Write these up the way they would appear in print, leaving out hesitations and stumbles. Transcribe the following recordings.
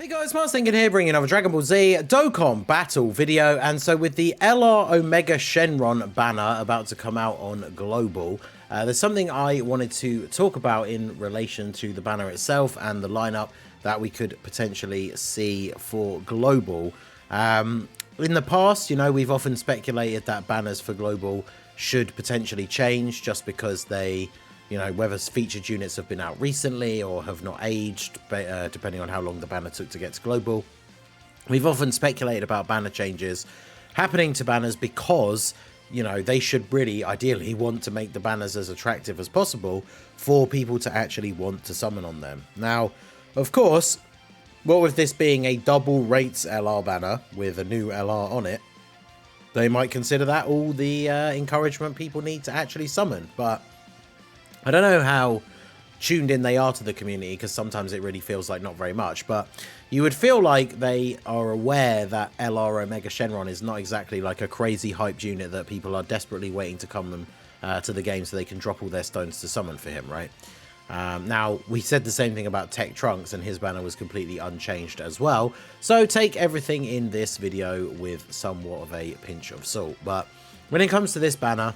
Hey guys, Mars Thinking here, bringing another Dragon Ball Z Dokkan battle video. And so with the LR Omega Shenron banner about to come out on Global, there's something I wanted to talk about in relation to the banner itself and the lineup that we could potentially see for Global. In the past, you know, we've often speculated that banners for Global should potentially change just because they, you know, whether featured units have been out recently or have not aged, depending on how long the banner took to get to Global. We've often speculated about banner changes happening to banners because, you know, they should really, ideally, want to make the banners as attractive as possible for people to actually want to summon on them. Now, of course, what with this being a double rates LR banner with a new LR on it, they might consider that all the encouragement people need to actually summon. But I don't know how tuned in they are to the community, because sometimes it really feels like not very much, but you would feel like they are aware that LR Omega Shenron is not exactly like a crazy hyped unit that people are desperately waiting to come to the game so they can drop all their stones to summon for him, right? Now, we said the same thing about Tech Trunks, and his banner was completely unchanged as well, so take everything in this video with somewhat of a pinch of salt. But when it comes to this banner,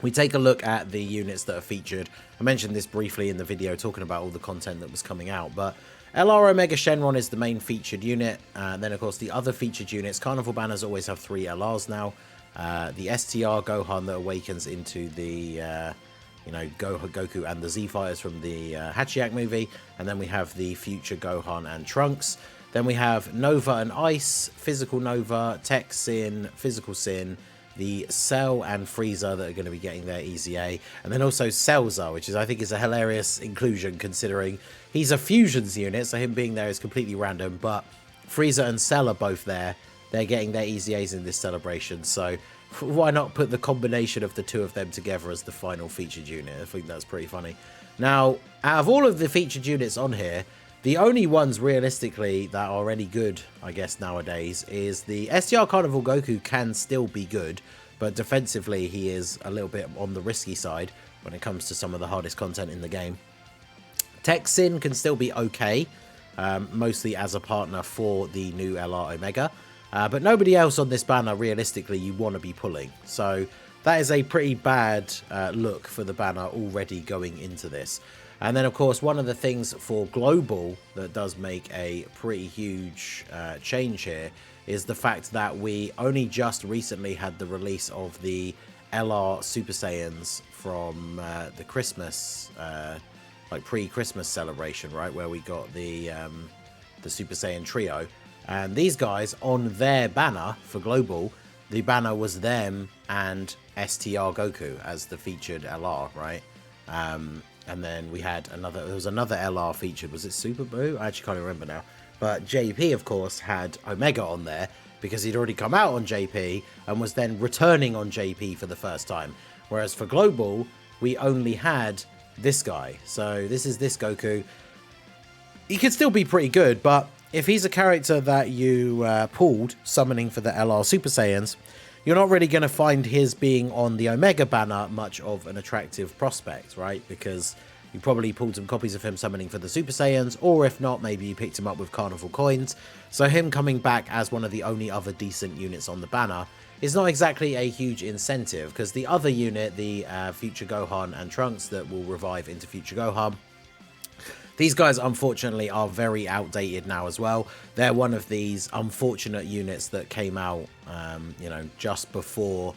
we take a look at the units that are featured. I mentioned this briefly in the video talking about all the content that was coming out, but LR Omega Shenron is the main featured unit. Then, of course, the other featured units, Carnival banners always have 3 LRs now. The STR Gohan that awakens into the, you know, Goku and the Z Fighters from the Hachiyak movie. And then we have the future Gohan and Trunks. Then we have Nova and Ice, Physical Nova, Tech Sin, Physical Sin, the Cell and Frieza that are going to be getting their EZA, and then also Celza, which is, I think, is a hilarious inclusion considering he's a fusions unit, so him being there is completely random, but Frieza and Cell are both there. They're getting their EZAs in this celebration, so why not put the combination of the two of them together as the final featured unit? I think that's pretty funny. Now, out of all of the featured units on here, the only ones realistically that are any good, I guess, nowadays is the STR Carnival Goku can still be good, but defensively he is a little bit on the risky side when it comes to some of the hardest content in the game. Tech Sin can still be okay, mostly as a partner for the new LR Omega, but nobody else on this banner realistically you want to be pulling. So that is a pretty bad look for the banner already going into this. And then, of course, one of the things for Global that does make a pretty huge change here is the fact that we only just recently had the release of the LR Super Saiyans from the Christmas, like pre-Christmas celebration, right, where we got the Super Saiyan trio. And these guys, on their banner for Global, the banner was them and STR Goku as the featured LR, right? And then we had there was another LR featured. Was it Super Boo? I actually can't remember now. But JP, of course, had Omega on there because he'd already come out on JP and was then returning on JP for the first time. Whereas for Global, we only had this guy. So this is this Goku. He could still be pretty good, but if he's a character that you pulled summoning for the LR Super Saiyans, you're not really going to find his being on the Omega banner much of an attractive prospect, right? Because you probably pulled some copies of him summoning for the Super Saiyans, or if not, maybe you picked him up with Carnival coins. So him coming back as one of the only other decent units on the banner is not exactly a huge incentive, because the other unit, the future Gohan and Trunks that will revive into future Gohan, these guys, unfortunately, are very outdated now as well. They're one of these unfortunate units that came out, you know, just before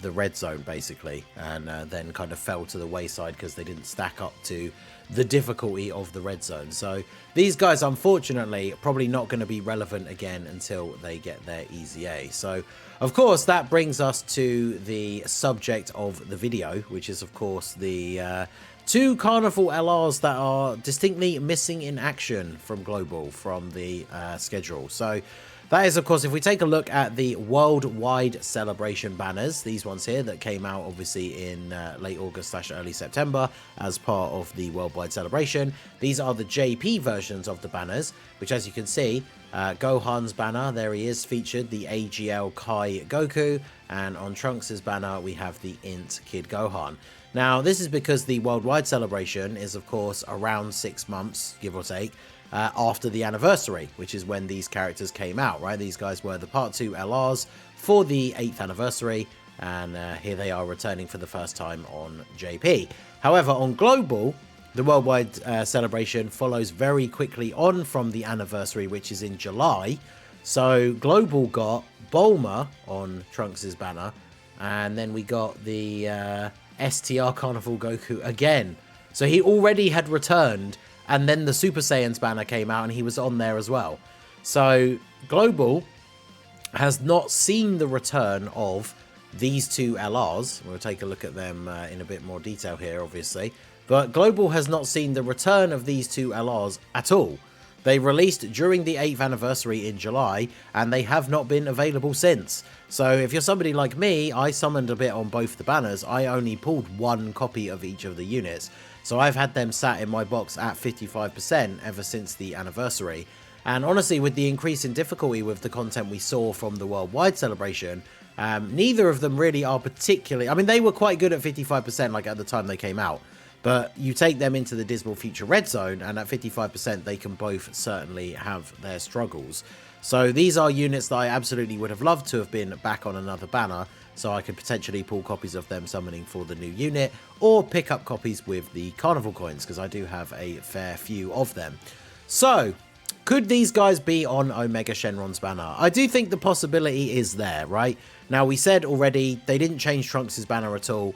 the red zone, basically, and then kind of fell to the wayside because they didn't stack up to the difficulty of the red zone. So these guys, unfortunately, are probably not going to be relevant again until they get their EZA. So, of course, that brings us to the subject of the video, which is, of course, the 2 Carnival LRs that are distinctly missing in action from Global, from the schedule. So that is, of course, if we take a look at the worldwide celebration banners, these ones here that came out obviously in late August / early September as part of the worldwide celebration. These are the JP versions of the banners, which, as you can see, Gohan's banner, there he is featured, the AGL Kai Goku, and on Trunks' banner we have the Int Kid Gohan. Now, this is because the worldwide celebration is, of course, around 6 months, give or take, after the anniversary, which is when these characters came out, right? These guys were the Part 2 LRs for the 8th anniversary, and here they are returning for the first time on JP. However, on Global, the worldwide celebration follows very quickly on from the anniversary, which is in July. So Global got Bulma on Trunks' banner, and then we got the STR Carnival Goku again. So he already had returned, and then the Super Saiyans banner came out and he was on there as well. So Global has not seen the return of these two LRs. We'll take a look at them in a bit more detail here, obviously. But Global has not seen the return of these two LRs at all. They released during the 8th anniversary in July, and they have not been available since. So if you're somebody like me, I summoned a bit on both the banners. I only pulled one copy of each of the units. So I've had them sat in my box at 55% ever since the anniversary. And honestly, with the increase in difficulty with the content we saw from the worldwide celebration, neither of them really are particularly... I mean, they were quite good at 55%, like at the time they came out. But you take them into the Dismal Future Red Zone, and at 55%, they can both certainly have their struggles. So these are units that I absolutely would have loved to have been back on another banner, so I could potentially pull copies of them summoning for the new unit, or pick up copies with the Carnival coins, because I do have a fair few of them. So, could these guys be on Omega Shenron's banner? I do think the possibility is there, right? Now, we said already, they didn't change Trunks' banner at all.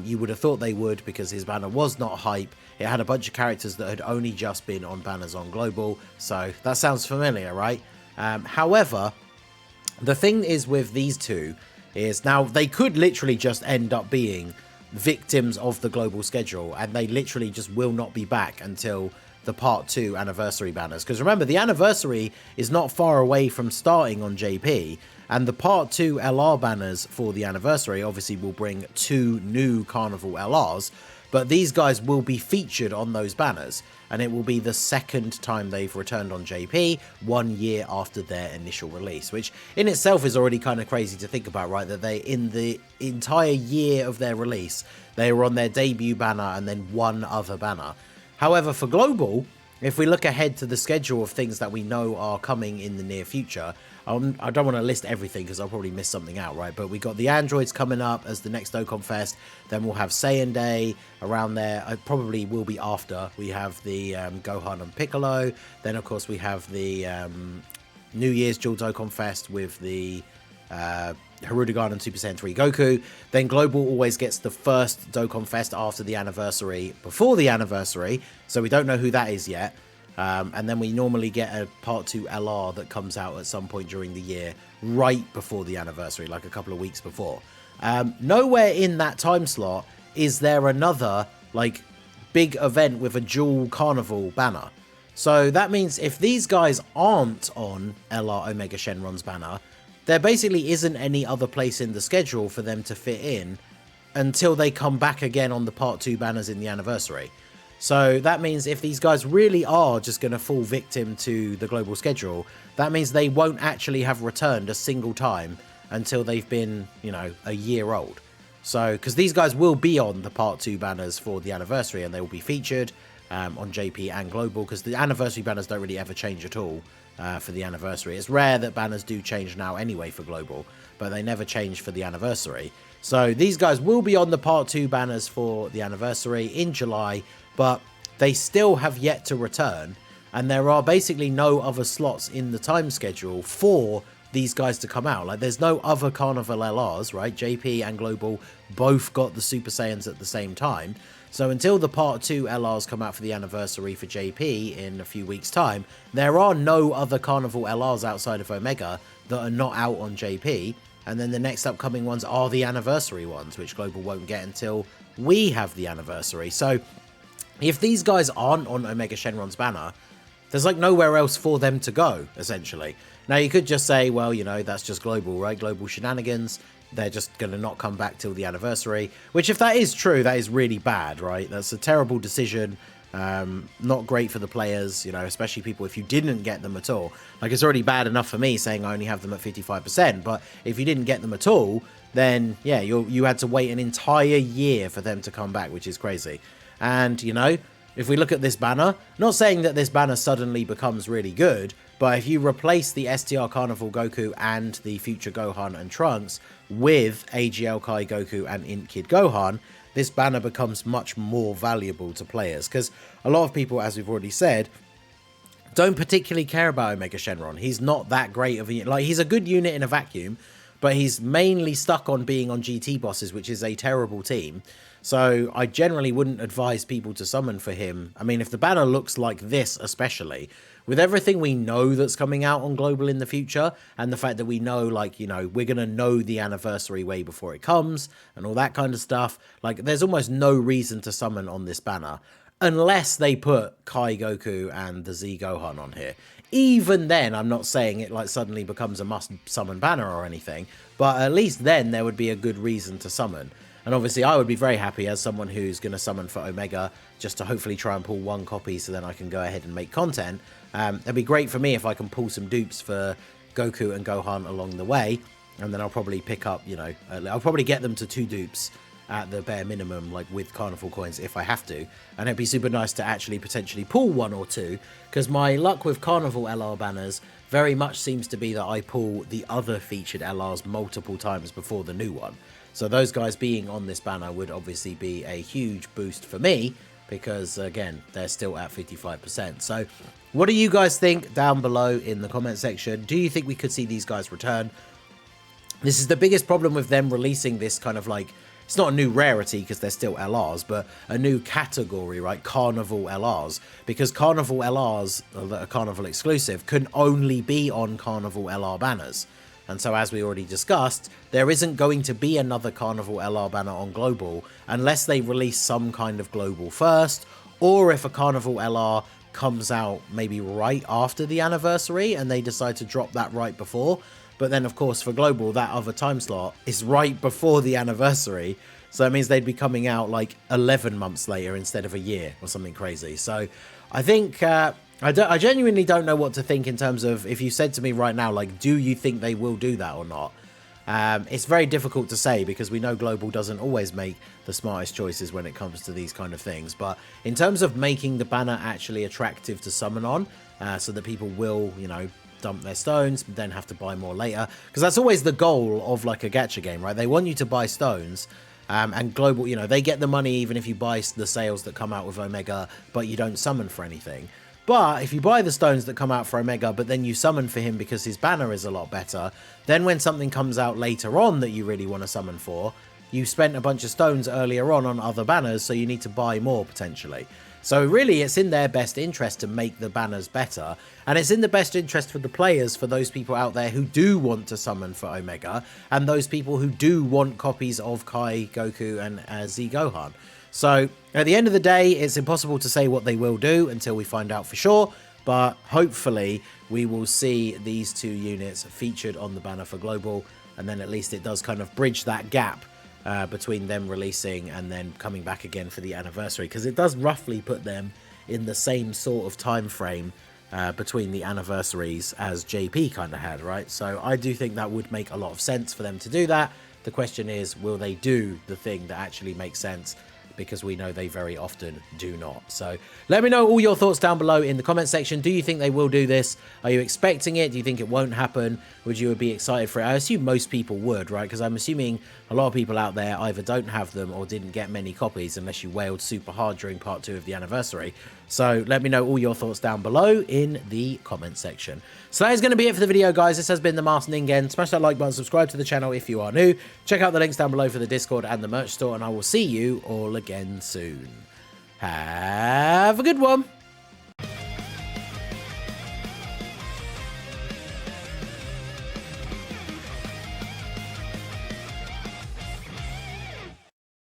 You would have thought they would, because his banner was not hype. It had a bunch of characters that had only just been on banners on Global, so that sounds familiar, right? However, the thing is with these two is now they could literally just end up being victims of the Global schedule, and they literally just will not be back until the Part 2 anniversary banners. Because remember, the anniversary is not far away from starting on JP, and the Part 2 LR banners for the anniversary obviously will bring 2 new Carnival LRs, but these guys will be featured on those banners, and it will be the second time they've returned on JP, 1 year after their initial release, which in itself is already kind of crazy to think about, right? That they, in the entire year of their release, they were on their debut banner and then one other banner. However, for Global, if we look ahead to the schedule of things that we know are coming in the near future, I don't want to list everything because I'll probably miss something out, right? But we got the androids coming up as the next Dokkan Fest. Then we'll have Saiyan Day around there. It probably will be after. We have the Gohan and Piccolo. Then, of course, we have the New Year's Dual Dokkan Fest with the Hirudegarn and Super Saiyan 3 Goku. Then Global always gets the first Dokkan Fest after the anniversary, before the anniversary, so we don't know who that is yet. And then we normally get a Part 2 LR that comes out at some point during the year, right before the anniversary, like a couple of weeks before. Nowhere in that time slot is there another, like, big event with a dual Carnival banner. So that means if these guys aren't on LR Omega Shenron's banner, there basically isn't any other place in the schedule for them to fit in until they come back again on the Part 2 banners in the anniversary. So that means if these guys really are just going to fall victim to the Global schedule, that means they won't actually have returned a single time until they've been, you know, a year old. So, because these guys will be on the Part 2 banners for the anniversary, and they will be featured on JP and Global, because the anniversary banners don't really ever change at all for the anniversary. It's rare that banners do change now anyway for Global, but they never change for the anniversary. So these guys will be on the Part 2 banners for the anniversary in July, but they still have yet to return, and there are basically no other slots in the time schedule for these guys to come out. Like, there's no other Carnival LRs, right? JP and Global both got the Super Saiyans at the same time. So until the Part 2 LRs come out for the anniversary for JP in a few weeks' time, there are no other Carnival LRs outside of Omega that are not out on JP. And then the next upcoming ones are the anniversary ones, which Global won't get until we have the anniversary. So if these guys aren't on Omega Shenron's banner, there's like nowhere else for them to go, essentially. Now, you could just say, well, you know, that's just Global, right? Global shenanigans. They're just going to not come back till the anniversary. Which, if that is true, that is really bad, right? That's a terrible decision. Not great for the players, you know, especially people if you didn't get them at all. Like, it's already bad enough for me saying I only have them at 55%. But if you didn't get them at all, then, yeah, you had to wait an entire year for them to come back, which is crazy. And, you know, if we look at this banner, not saying that this banner suddenly becomes really good, but if you replace the STR Carnival Goku and the future Gohan and Trunks with AGL Kai Goku and Int Kid Gohan, this banner becomes much more valuable to players. Because a lot of people, as we've already said, don't particularly care about Omega Shenron. He's not that great of a... Like, he's a good unit in a vacuum, but he's mainly stuck on being on GT bosses, which is a terrible team. So I generally wouldn't advise people to summon for him. I mean, if the banner looks like this especially, with everything we know that's coming out on Global in the future, and the fact that we know, like, you know, we're going to know the anniversary way before it comes, and all that kind of stuff, like, there's almost no reason to summon on this banner, unless they put Kai Goku and the Z Gohan on here. Even then, I'm not saying it, like, suddenly becomes a must-summon banner or anything, but at least then there would be a good reason to summon. And obviously, I would be very happy as someone who's going to summon for Omega, just to hopefully try and pull one copy so then I can go ahead and make content. It'd be great for me if I can pull some dupes for Goku and Gohan along the way. And then I'll probably pick up, you know, I'll probably get them to 2 dupes at the bare minimum, like with Carnival coins if I have to. And it'd be super nice to actually potentially pull 1 or 2, because my luck with Carnival LR banners very much seems to be that I pull the other featured LRs multiple times before the new one. So those guys being on this banner would obviously be a huge boost for me, because again, they're still at 55%. So what do you guys think down below in the comment section? Do you think we could see these guys return? This is the biggest problem with them releasing this kind of like, it's not a new rarity because they're still LRs, but a new category, right? Carnival LRs. Because Carnival LRs, that are Carnival exclusive, can only be on Carnival LR banners. And so, as we already discussed, there isn't going to be another Carnival LR banner on Global unless they release some kind of Global first, or if a Carnival LR comes out maybe right after the anniversary and they decide to drop that right before. But then, of course, for Global, that other time slot is right before the anniversary. So that means they'd be coming out like 11 months later instead of a year or something crazy. So I think... I genuinely don't know what to think in terms of, if you said to me right now, like, do you think they will do that or not? It's very difficult to say because we know Global doesn't always make the smartest choices when it comes to these kind of things. But in terms of making the banner actually attractive to summon on, so that people will, you know, dump their stones, but then have to buy more later. Because that's always the goal of like a gacha game, right? They want you to buy stones. And Global, you know, they get the money even if you buy the sales that come out with Omega, but you don't summon for anything. But if you buy the stones that come out for Omega, but then you summon for him because his banner is a lot better, then when something comes out later on that you really want to summon for, you spent a bunch of stones earlier on other banners, so you need to buy more potentially. So really, it's in their best interest to make the banners better, and it's in the best interest for the players, for those people out there who do want to summon for Omega, and those people who do want copies of Kai, Goku, and Z Gohan. So, at the end of the day, it's impossible to say what they will do until we find out for sure, but hopefully we will see these 2 units featured on the banner for Global, and then at least it does kind of bridge that gap between them releasing and then coming back again for the anniversary, because it does roughly put them in the same sort of time frame between the anniversaries as JP kind of had, right? So I do think that would make a lot of sense for them to do that. The question is, will they do the thing that actually makes sense? Because we know they very often do not. So let me know all your thoughts down below in the comment section. Do you think they will do this? Are you expecting it? Do you think it won't happen? Would you be excited for it? I assume most people would, right? Because I'm assuming a lot of people out there either don't have them or didn't get many copies unless you wailed super hard during part 2 of the anniversary. So let me know all your thoughts down below in the comment section. So that is going to be it for the video, guys. This has been the Masked Ningen. Smash that like button, subscribe to the channel if you are new. Check out the links down below for the Discord and the merch store, and I will see you all again soon. Have a good one.